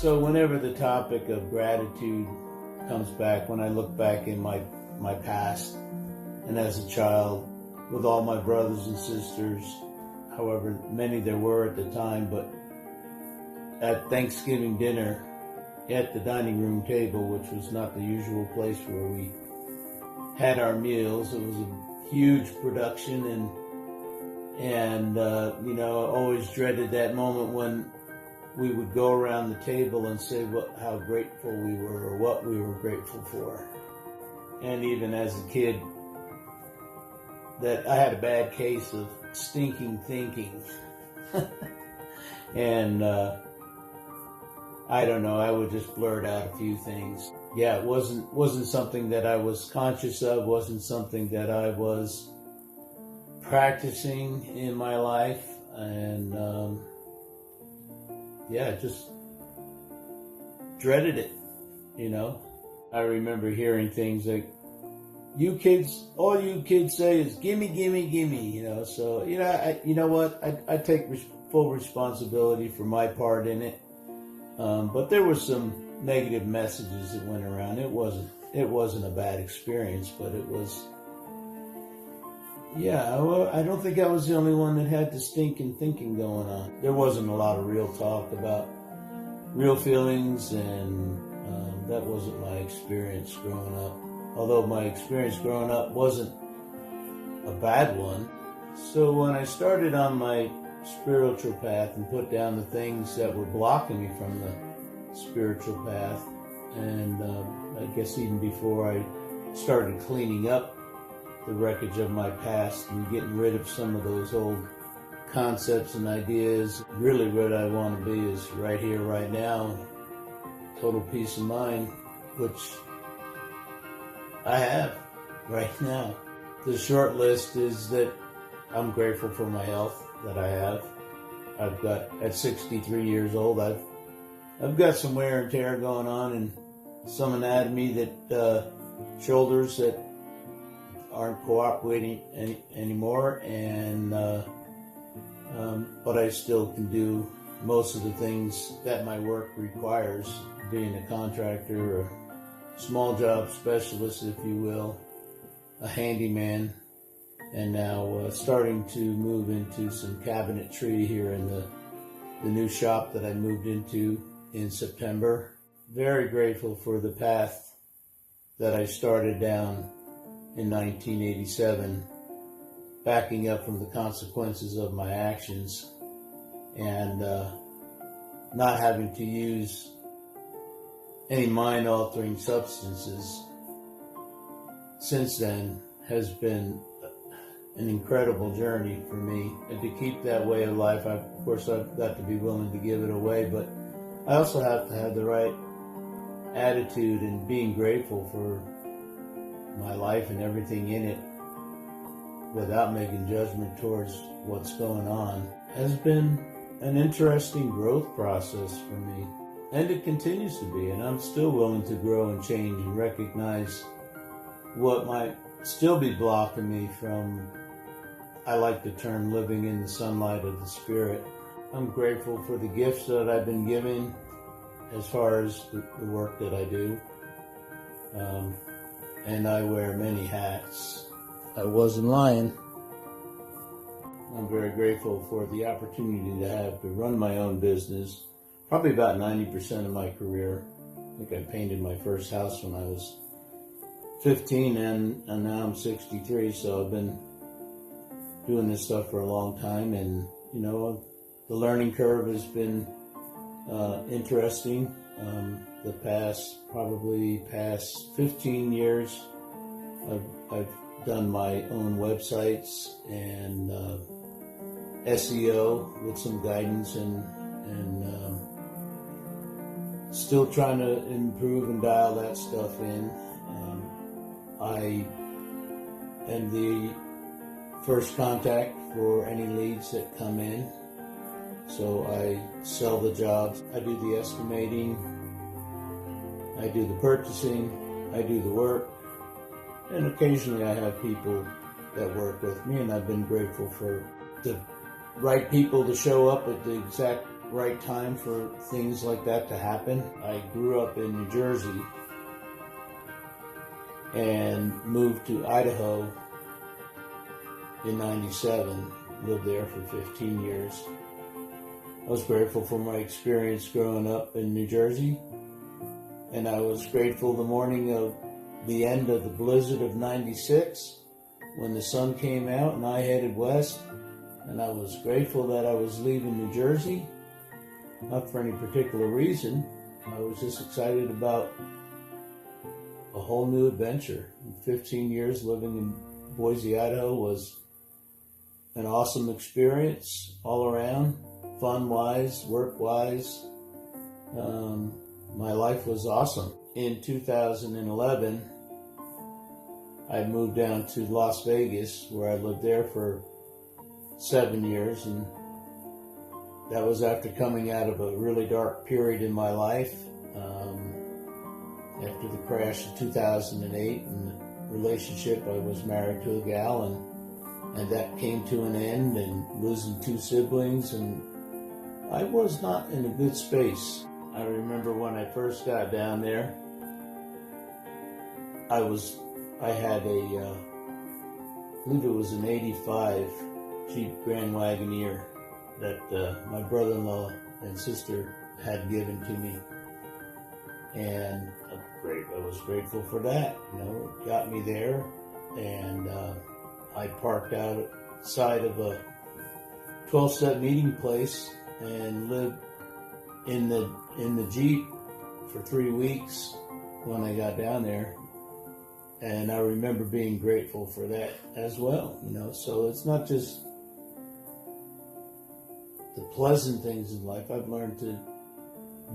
So whenever the topic of gratitude comes back, when I look back in my past, and as a child, with all my brothers and sisters, however many there were at the time, but at Thanksgiving dinner, at the dining room table, which was not the usual place where we had our meals, it was a huge production, and I always dreaded that moment when we would go around the table and say how grateful we were or what we were grateful for. And even as a kid, that I had a bad case of stinking thinking. And I don't know, I would just blurt out a few things. Yeah, it wasn't something that I was conscious of, wasn't something that I was practicing in my life, and just dreaded it, I remember hearing things like, all you kids say is gimme, gimme, gimme, so, I take full responsibility for my part in it. But there were some negative messages that went around. It wasn't a bad experience, but it was, I don't think I was the only one that had the stinking thinking going on. There wasn't a lot of real talk about real feelings, and that wasn't my experience growing up. Although my experience growing up wasn't a bad one. So when I started on my spiritual path and put down the things that were blocking me from the spiritual path, and I guess even before I started cleaning up the wreckage of my past and getting rid of some of those old concepts and ideas, really what I want to be is right here, right now, total peace of mind, which I have right now. The short list is that I'm grateful for my health that I have. I've got, at 63 years old, I've got some wear and tear going on, and some anatomy that, shoulders that aren't cooperating anymore, and but I still can do most of the things that my work requires, being a contractor, a small job specialist, if you will, a handyman, and now starting to move into some cabinetry here in the new shop that I moved into in September. Very grateful for the path that I started down in 1987, backing up from the consequences of my actions, and not having to use any mind-altering substances since then has been an incredible journey for me. And to keep that way of life, of course I've got to be willing to give it away, but I also have to have the right attitude and being grateful for my life and everything in it without making judgment towards what's going on has been an interesting growth process for me. And it continues to be, and I'm still willing to grow and change and recognize what might still be blocking me from, I like the term, living in the sunlight of the Spirit. I'm grateful for the gifts that I've been given as far as the work that I do. And I wear many hats. I wasn't lying. I'm very grateful for the opportunity to have to run my own business. Probably about 90% of my career. I think I painted my first house when I was 15, and now I'm 63, so I've been doing this stuff for a long time, and the learning curve has been interesting. The past 15 years, I've done my own websites and SEO with some guidance, and still trying to improve and dial that stuff in. I am the first contact for any leads that come in. So I sell the jobs, I do the estimating, I do the purchasing, I do the work, and occasionally I have people that work with me, and I've been grateful for the right people to show up at the exact right time for things like that to happen. I grew up in New Jersey and moved to Idaho in '97, lived there for 15 years. I was grateful for my experience growing up in New Jersey, and I was grateful the morning of the end of the blizzard of '96 when the sun came out and I headed west, and I was grateful that I was leaving New Jersey, not for any particular reason. I was just excited about a whole new adventure. 15 years living in Boise, Idaho was an awesome experience all around, fun-wise, work-wise. My life was awesome. In 2011, I moved down to Las Vegas, where I lived there for 7 years, and that was after coming out of a really dark period in my life. After the crash of 2008 and the relationship, I was married to a gal, and that came to an end, and losing 2 siblings, and I was not in a good space. I remember when I first got down there, I had I believe it was an '85 Jeep Grand Wagoneer that my brother-in-law and sister had given to me, and I was grateful for that. It got me there, and I parked outside of a 12-step meeting place and lived in the Jeep for 3 weeks when I got down there. And I remember being grateful for that as well, So it's not just the pleasant things in life. I've learned to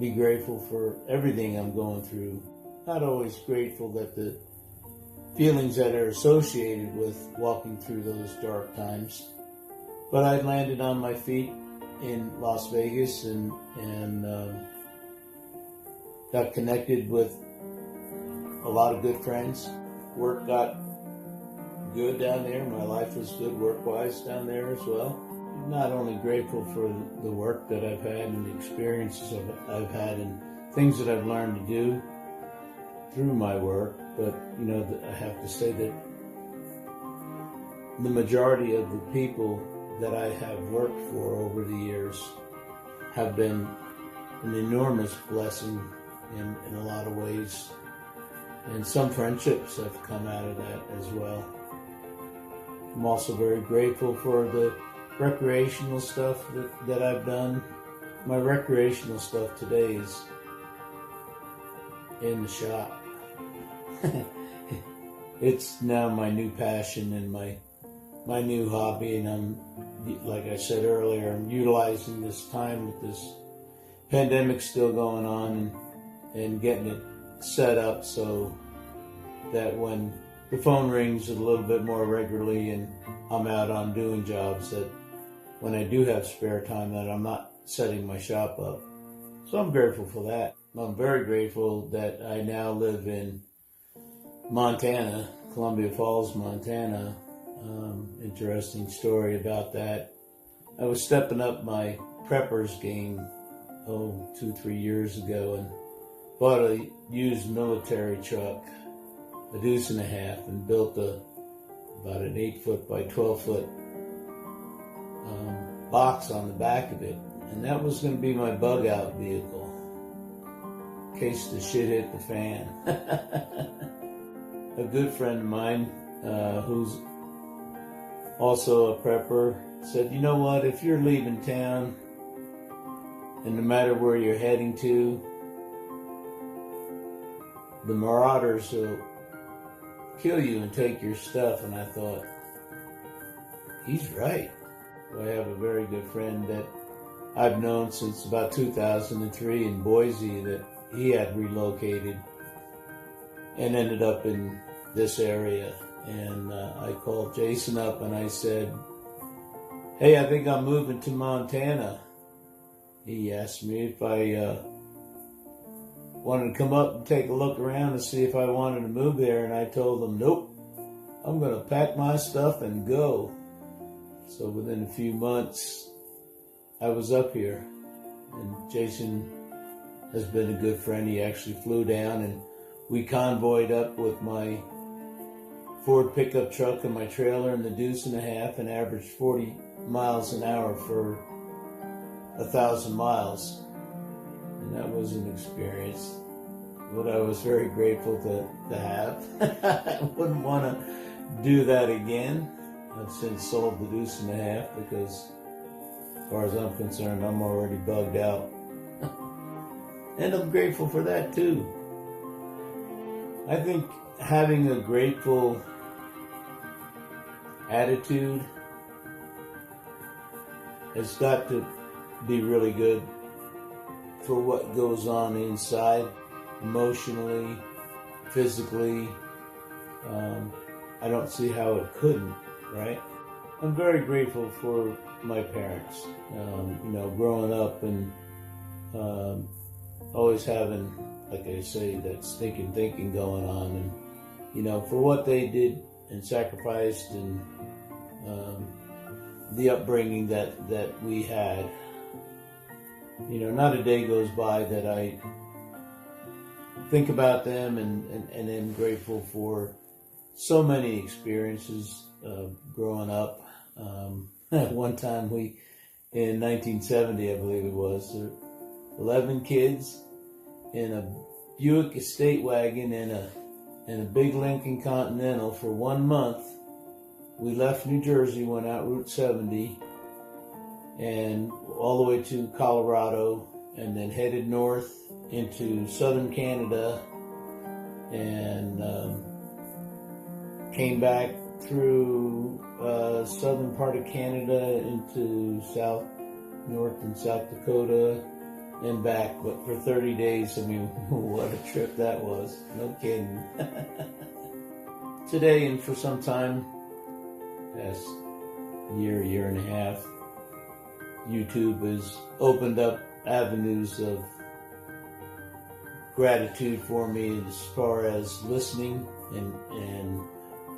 be grateful for everything I'm going through. Not always grateful that the feelings that are associated with walking through those dark times. But I landed on my feet in Las Vegas and got connected with a lot of good friends. Work got good down there. My life was good work-wise down there as well. I'm not only grateful for the work that I've had and the experiences I've had and things that I've learned to do through my work, but I have to say that the majority of the people that I have worked for over the years have been an enormous blessing in a lot of ways. And some friendships have come out of that as well. I'm also very grateful for the recreational stuff that I've done. My recreational stuff today is in the shop. It's now my new passion and my new hobby, and like I said earlier, I'm utilizing this time with this pandemic still going on and getting it set up so that when the phone rings a little bit more regularly and I'm out on doing jobs, that when I do have spare time, that I'm not setting my shop up. So I'm grateful for that. I'm very grateful that I now live in Montana, Columbia Falls, Montana. Interesting story about that. I was stepping up my preppers game 2-3 years ago and bought a used military truck, a deuce and a half, and built about an 8-foot by 12-foot box on the back of it. And that was going to be my bug out vehicle in case the shit hit the fan. A good friend of mine who's also a prepper said, you know what, if you're leaving town and no matter where you're heading to, the marauders will kill you and take your stuff. And I thought, he's right. I have a very good friend that I've known since about 2003 in Boise, that he had relocated and ended up in this area. And I called Jason up and I said, hey, I think I'm moving to Montana. He asked me if I wanted to come up and take a look around and see if I wanted to move there. And I told him, nope, I'm going to pack my stuff and go. So within a few months, I was up here. And Jason has been a good friend. He actually flew down and we convoyed up with my Ford pickup truck and my trailer and the deuce and a half and averaged 40 miles an hour for 1,000 miles. And that was an experience that I was very grateful to have. I wouldn't want to do that again. I've since sold the deuce and a half because, as far as I'm concerned, I'm already bugged out. And I'm grateful for that too. I think having a grateful attitude has got to be really good for what goes on inside, emotionally, physically. I don't see how it couldn't, right? I'm very grateful for my parents, growing up and always having, like I say, that stinking thinking going on, and, for what they did and sacrificed and the upbringing that we had. Not a day goes by that I think about them and am grateful for so many experiences growing up. At one time in 1970, I believe it was, 11 kids in a Buick estate wagon and a big Lincoln Continental for 1 month. We left New Jersey, went out Route 70 and all the way to Colorado, and then headed north into southern Canada, and came back through southern part of Canada into North and South Dakota and back, but for 30 days. I mean, what a trip that was. No kidding. Today and for some time, past year and a half, YouTube has opened up avenues of gratitude for me as far as listening, and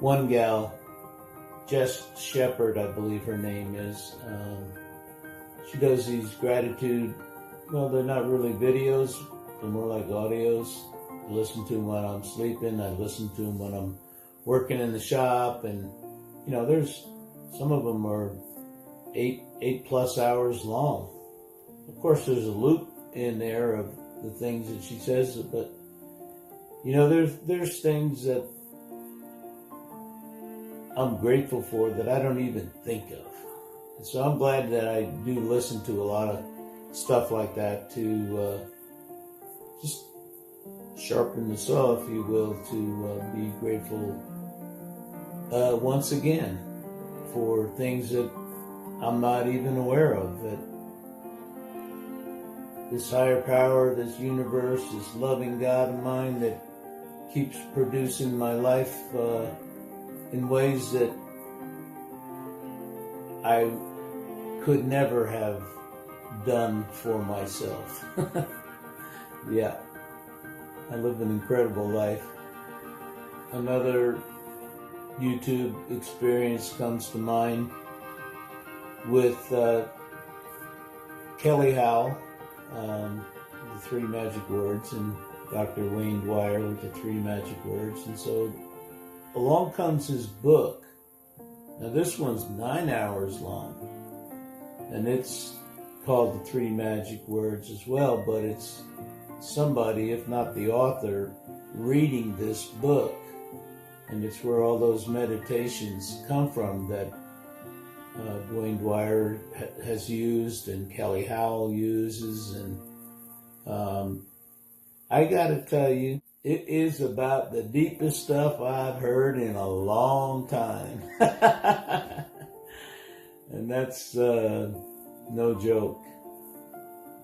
one gal, Jess Shepherd, I believe her name is, she does these gratitude, well, they're not really videos, they're more like audios. I listen to them when I'm sleeping, I listen to them when I'm working in the shop, and there's some of them are 8+ hours long. Of course, there's a loop in there of the things that she says, but there's things that I'm grateful for that I don't even think of. And so I'm glad that I do listen to a lot of stuff like that to just sharpen the saw, if you will, to be grateful once again for things that I'm not even aware of, that this higher power, this universe, this loving God of mine that keeps producing my life in ways that I could never have done for myself. Yeah, I live an incredible life. Another YouTube experience comes to mind with Kelly Howe, the 3 magic words, and Dr. Wayne Dwyer with the 3 magic words. And so along comes his book. Now this one's 9 hours long, and it's called the 3 magic words as well, but it's somebody, if not the author, reading this book. And it's where all those meditations come from that Dwayne Dwyer has used and Kelly Howell uses. And I gotta tell you, it is about the deepest stuff I've heard in a long time. And that's no joke.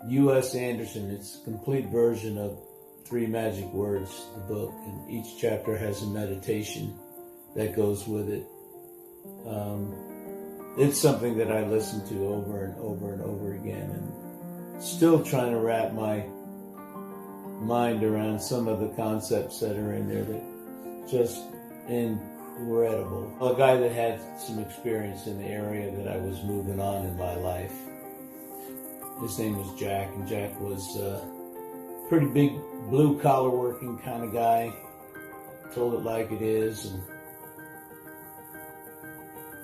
U.S. Anderson, it's a complete version of 3 magic words, the book, and each chapter has a meditation that goes with it. It's something that I listen to over and over and over again, and still trying to wrap my mind around some of the concepts that are in there that just incredible. A guy that had some experience in the area that I was moving on in my life. his name was Jack, and Jack was a pretty big blue collar working kind of guy. Told it like it is, and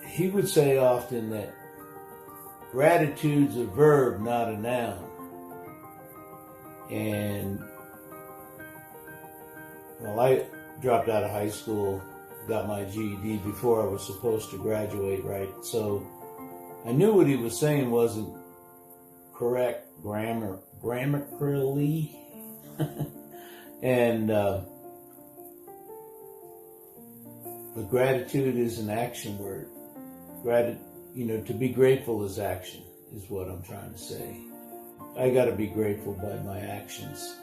he would say often that gratitude's a verb, not a noun. And well, I dropped out of high school, got my GED before I was supposed to graduate, right? So I knew what he was saying wasn't correct grammatically. And but gratitude is an action word. To be grateful is action, is what I'm trying to say. I got to be grateful by my actions.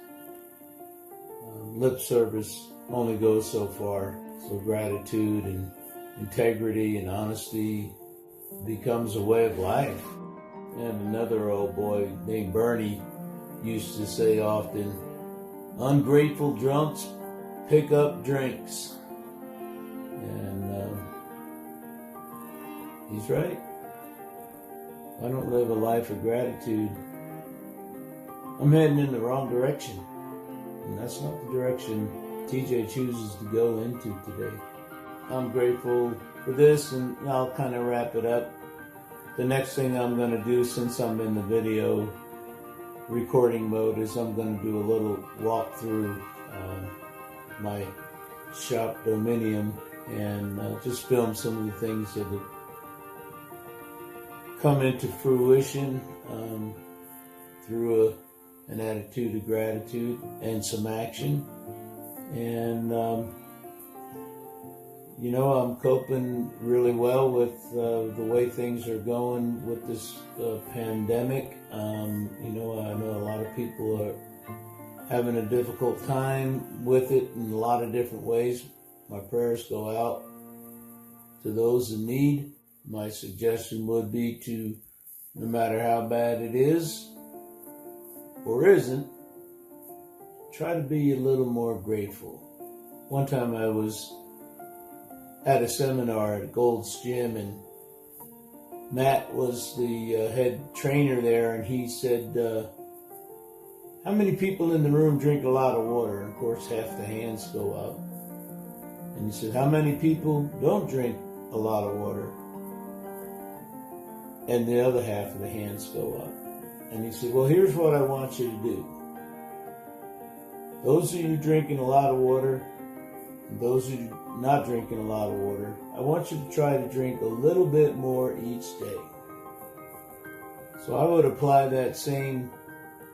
Lip service only goes so far. So gratitude and integrity and honesty becomes a way of life. And another old boy named Bernie used to say often, ungrateful drunks pick up drinks. And he's right. If I don't live a life of gratitude, I'm heading in the wrong direction. And that's not the direction TJ chooses to go into today. I'm grateful for this, and I'll kind of wrap it up. The next thing I'm going to do, since I'm in the video recording mode, is I'm going to do a little walk through my shop dominium and just film some of the things that have come into fruition through an attitude of gratitude and some action. And I'm coping really well with the way things are going with this pandemic. I know a lot of people are having a difficult time with it in a lot of different ways. My prayers go out to those in need. My suggestion would be to, no matter how bad it is or isn't, try to be a little more grateful. One time I was at a seminar at Gold's Gym, and Matt was the head trainer there, and he said, how many people in the room drink a lot of water? And of course, half the hands go up. And he said, how many people don't drink a lot of water? And the other half of the hands go up. And he said, well, here's what I want you to do. Those of you drinking a lot of water, and those of you not drinking a lot of water, I want you to try to drink a little bit more each day. So I would apply that same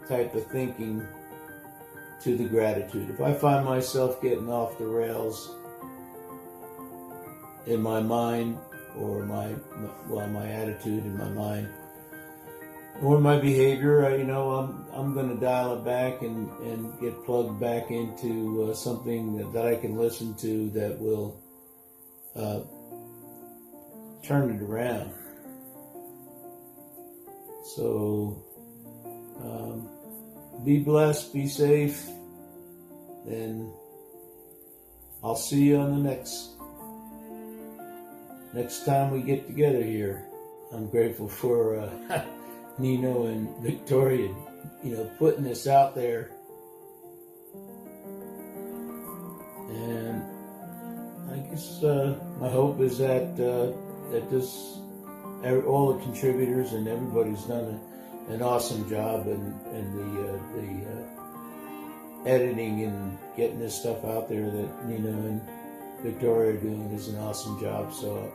type of thinking to the gratitude. If I find myself getting off the rails in my mind, or my attitude in my mind, or my behavior, I'm going to dial it back and get plugged back into something that I can listen to that will turn it around. So be blessed, be safe, and I'll see you on the next time we get together here. I'm grateful for Nino and Victoria, putting this out there. And I guess my hope is that all the contributors and everybody's done an awesome job, and the editing and getting this stuff out there that Nino and Victoria are doing is an awesome job. So,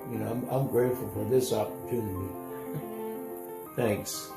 I'm grateful for this opportunity. Thanks.